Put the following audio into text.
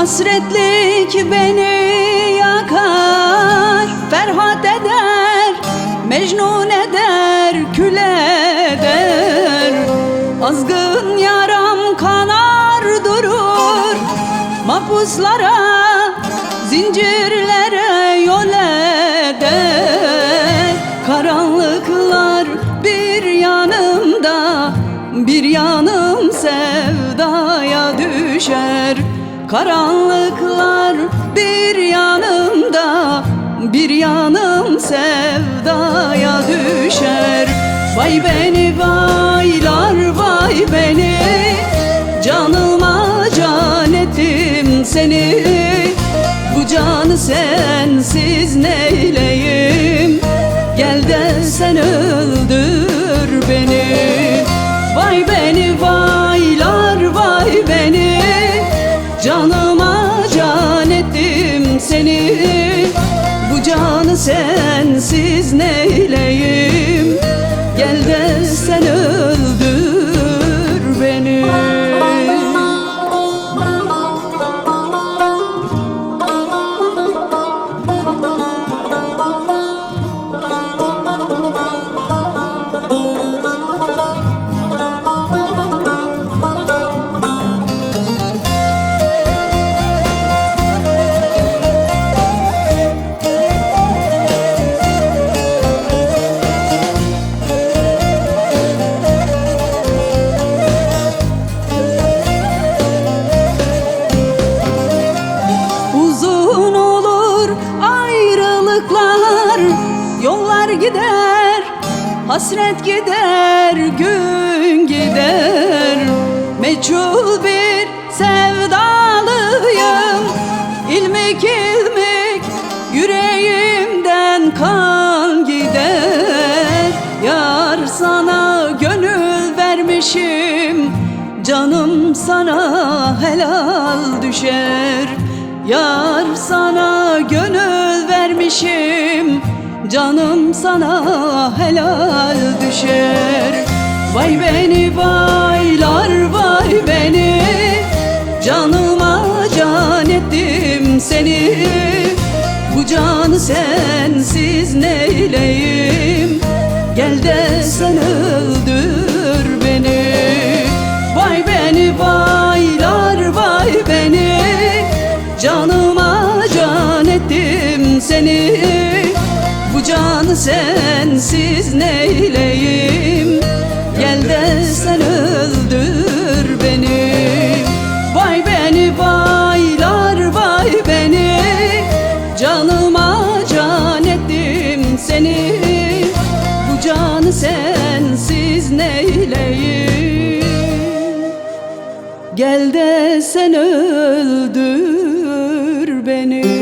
Hasretlik beni yakar, ferhat eder, mecnun eder, kül eder. Azgın yaram kanar durur, mahpuslara, zincirlere yol eder. Karanlıklar bir yanımda, bir yanım sevdaya düşer. Karanlıklar bir yanımda, bir yanım sevdaya düşer. Vay beni vaylar vay beni, canıma can ettim seni. Bu canı sensiz neyleyim, gel de sen öldür beni. Vay beni vaylar vay beni, canıma can ettim seni. Bu canı sensiz neyleyim, gel de sen öldür beni. Yollar gider, hasret gider, gün gider. Meçhul bir sevdalıyım, ilmik ilmik yüreğimden kan gider. Yar sana gönül vermişim, canım sana helal düşer. Yar sana gönül vermişim, canım sana helal düşer. Vay beni vaylar vay beni, canıma can ettim seni. Bu canı sensiz neyleyim, gel de sen öldür beni. Vay beni vaylar vay beni, canıma can ettim seni. Bu canı sensiz neyleyim, gel de sen öldür beni. Vay beni vaylar vay beni, canıma can ettim seni. Bu canı sensiz neyleyim, gel de sen öldür beni.